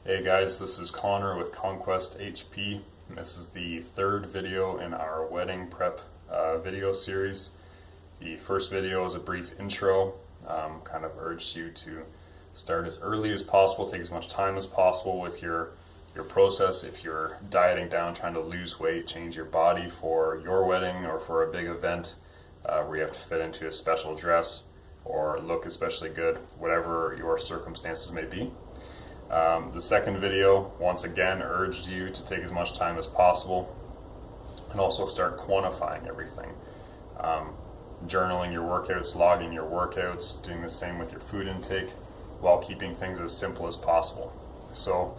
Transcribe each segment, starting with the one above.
Hey guys, this is Connor with Conquest HP, and this is the third video in our wedding prep video series. The first video is a brief intro, kind of urged you to start as early as possible, take as much time as possible with your process. If you're dieting down, trying to lose weight, change your body for your wedding or for a big event where you have to fit into a special dress or look especially good, whatever your circumstances may be. The second video, once again, urged you to take as much time as possible and also start quantifying everything. Journaling your workouts, logging your workouts, doing the same with your food intake while keeping things as simple as possible. So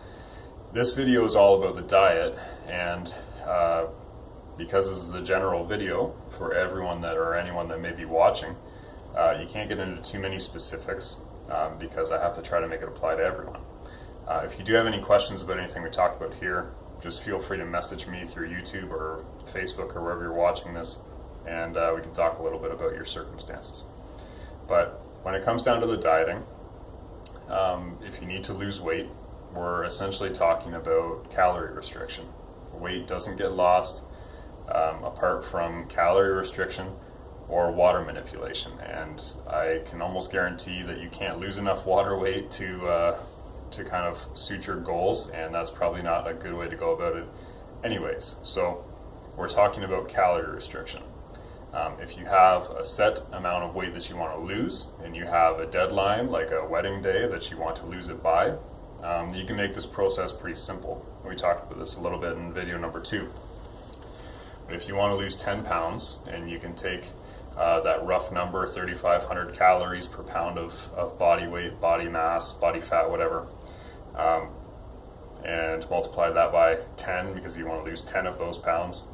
this video is all about the diet, and because this is the general video for everyone or anyone that may be watching, you can't get into too many specifics because I have to try to make it apply to everyone. If you do have any questions about anything we talked about here, just feel free to message me through YouTube or Facebook or wherever you're watching this, and we can talk a little bit about your circumstances. But when it comes down to the dieting, if you need to lose weight, we're essentially talking about calorie restriction. Weight doesn't get lost apart from calorie restriction or water manipulation, and I can almost guarantee that you can't lose enough water weight to kind of suit your goals, and that's probably not a good way to go about it anyways. So we're talking about calorie restriction. If you have a set amount of weight that you want to lose and you have a deadline like a wedding day that you want to lose it by, you can make this process pretty simple. We talked about this a little bit in video number 2. But if you want to lose 10 pounds and you can take that rough number, 3,500 calories per pound of body weight, body mass, body fat, whatever, and multiply that by 10 because you want to lose 10 of those pounds,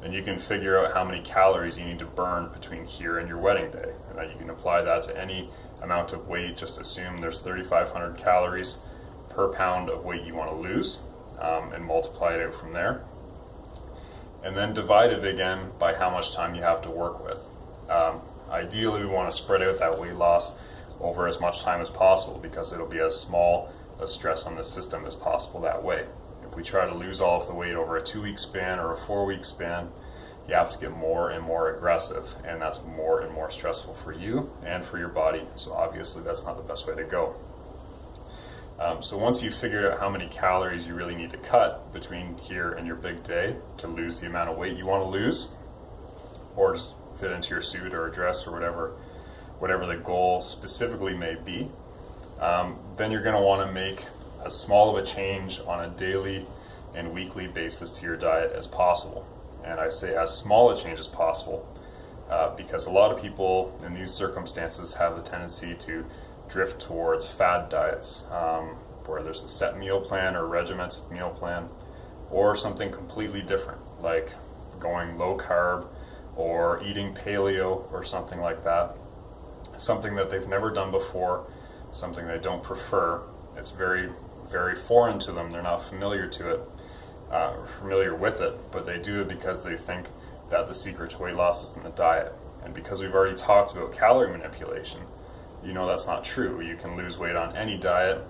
then you can figure out how many calories you need to burn between here and your wedding day. And then you can apply that to any amount of weight. Just assume there's 3,500 calories per pound of weight you want to lose, and multiply it out from there. And then divide it again by how much time you have to work with. Ideally, we want to spread out that weight loss over as much time as possible because it'll be as small a stress on the system as possible that way. If we try to lose all of the weight over a 2-week span or a 4-week span, you have to get more and more aggressive, and that's more and more stressful for you and for your body. So obviously that's not the best way to go. So once you've figured out how many calories you really need to cut between here and your big day to lose the amount of weight you want to lose, or just fit into your suit or a dress or whatever the goal specifically may be, then you're going to want to make as small of a change on a daily and weekly basis to your diet as possible. And I say as small a change as possible because a lot of people in these circumstances have the tendency to drift towards fad diets, where there's a set meal plan or regimented meal plan, or something completely different, like going low carb or eating paleo or something like that, something that they've never done before, something they don't prefer. It's very, very foreign to them. They're not familiar with it, but they do it because they think that the secret to weight loss is in the diet. And because we've already talked about calorie manipulation, you know that's not true. You can lose weight on any diet,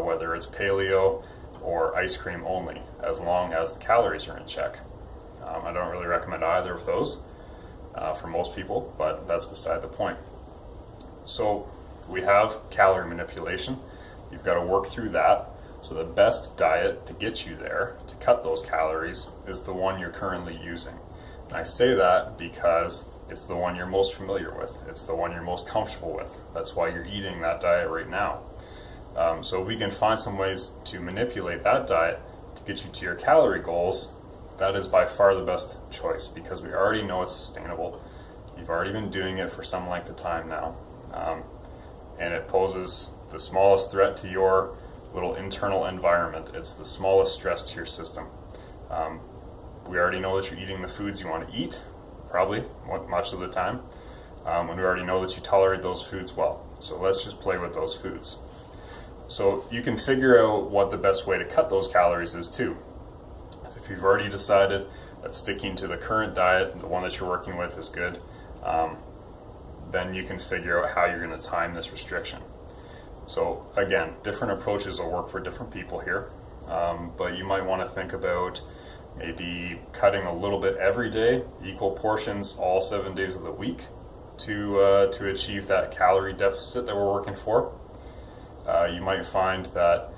whether it's paleo or ice cream only, as long as the calories are in check. I don't really recommend either of those for most people, but that's beside the point. So we have calorie manipulation. You've got to work through that. So the best diet to get you there, to cut those calories, is the one you're currently using. And I say that because it's the one you're most familiar with. It's the one you're most comfortable with. That's why you're eating that diet right now. So if we can find some ways to manipulate that diet to get you to your calorie goals, that is by far the best choice because we already know it's sustainable. You've already been doing it for some length of time now. And it poses the smallest threat to your little internal environment. It's the smallest stress to your system. We already know that you're eating the foods you want to eat, probably much of the time, and we already know that you tolerate those foods well. So let's just play with those foods. So you can figure out what the best way to cut those calories is too. If you've already decided that sticking to the current diet, the one that you're working with, is good, then you can figure out how you're going to time this restriction. So again, different approaches will work for different people here, but you might want to think about maybe cutting a little bit every day, equal portions all 7 days of the week to achieve that calorie deficit that we're working for. You might find that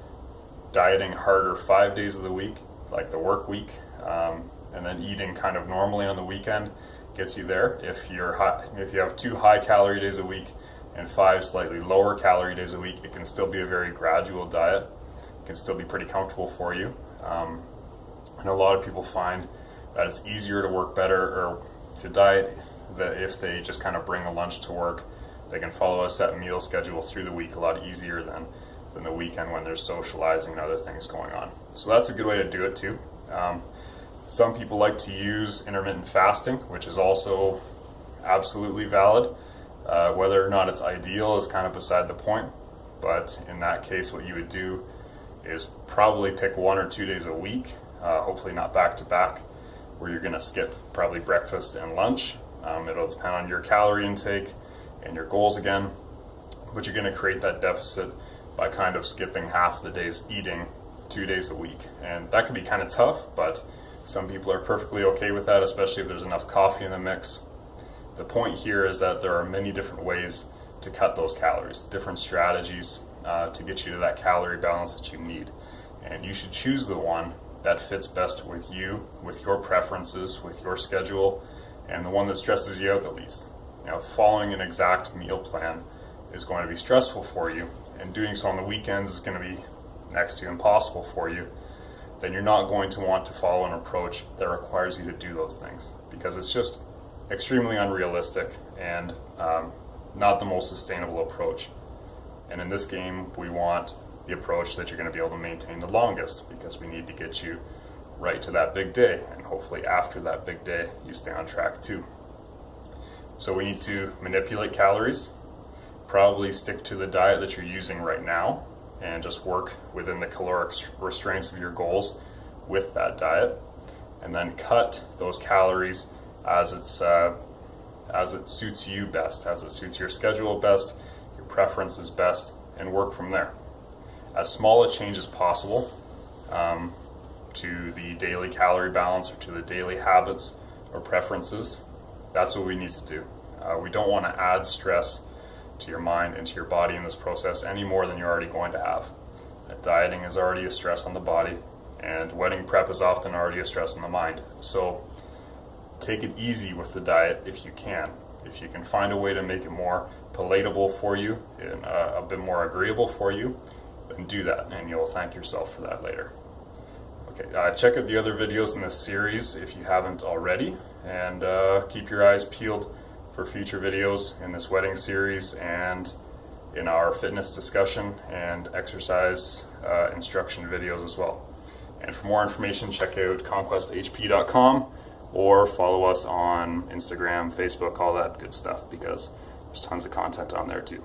dieting harder 5 days of the week, like the work week, and then eating kind of normally on the weekend gets you there. If you have 2 high calorie days a week and 5 slightly lower calorie days a week, it can still be a very gradual diet. It can still be pretty comfortable for you. And a lot of people find that it's easier to work better or to diet that if they just kind of bring a lunch to work. They can follow a set meal schedule through the week a lot easier than the weekend when there's socializing and other things going on. So that's a good way to do it too. Some people like to use intermittent fasting, which is also absolutely valid. Whether or not it's ideal is kind of beside the point, but in that case what you would do is probably pick 1 or 2 days a week, hopefully not back to back, where you're going to skip probably breakfast and lunch. It'll depend on your calorie intake and your goals again, but you're going to create that deficit by kind of skipping half the days eating 2 days a week. And that can be kind of tough, but some people are perfectly okay with that, especially if there's enough coffee in the mix. The point here is that there are many different ways to cut those calories, different strategies to get you to that calorie balance that you need. And you should choose the one that fits best with you, with your preferences, with your schedule, and the one that stresses you out the least. Following an exact meal plan is going to be stressful for you, and doing so on the weekends is going to be next to impossible for you. Then you're not going to want to follow an approach that requires you to do those things, because it's just extremely unrealistic and not the most sustainable approach. And in this game, we want the approach that you're going to be able to maintain the longest, because we need to get you right to that big day, and hopefully after that big day you stay on track too. So we need to manipulate calories, probably stick to the diet that you're using right now, and just work within the caloric restraints of your goals with that diet, and then cut those calories as it suits you best, as it suits your schedule best, your preferences best, and work from there. As small a change as possible to the daily calorie balance or to the daily habits or preferences, that's what we need to do. We don't want to add stress to your mind and to your body in this process any more than you're already going to have. Dieting is already a stress on the body, and wedding prep is often already a stress on the mind. So take it easy with the diet if you can. If you can find a way to make it more palatable for you and a bit more agreeable for you, then do that, and you'll thank yourself for that later. Okay, check out the other videos in this series if you haven't already, and keep your eyes peeled for future videos in this wedding series and in our fitness discussion and exercise instruction videos as well. And for more information, check out conquesthp.com or follow us on Instagram, Facebook, all that good stuff, because there's tons of content on there too.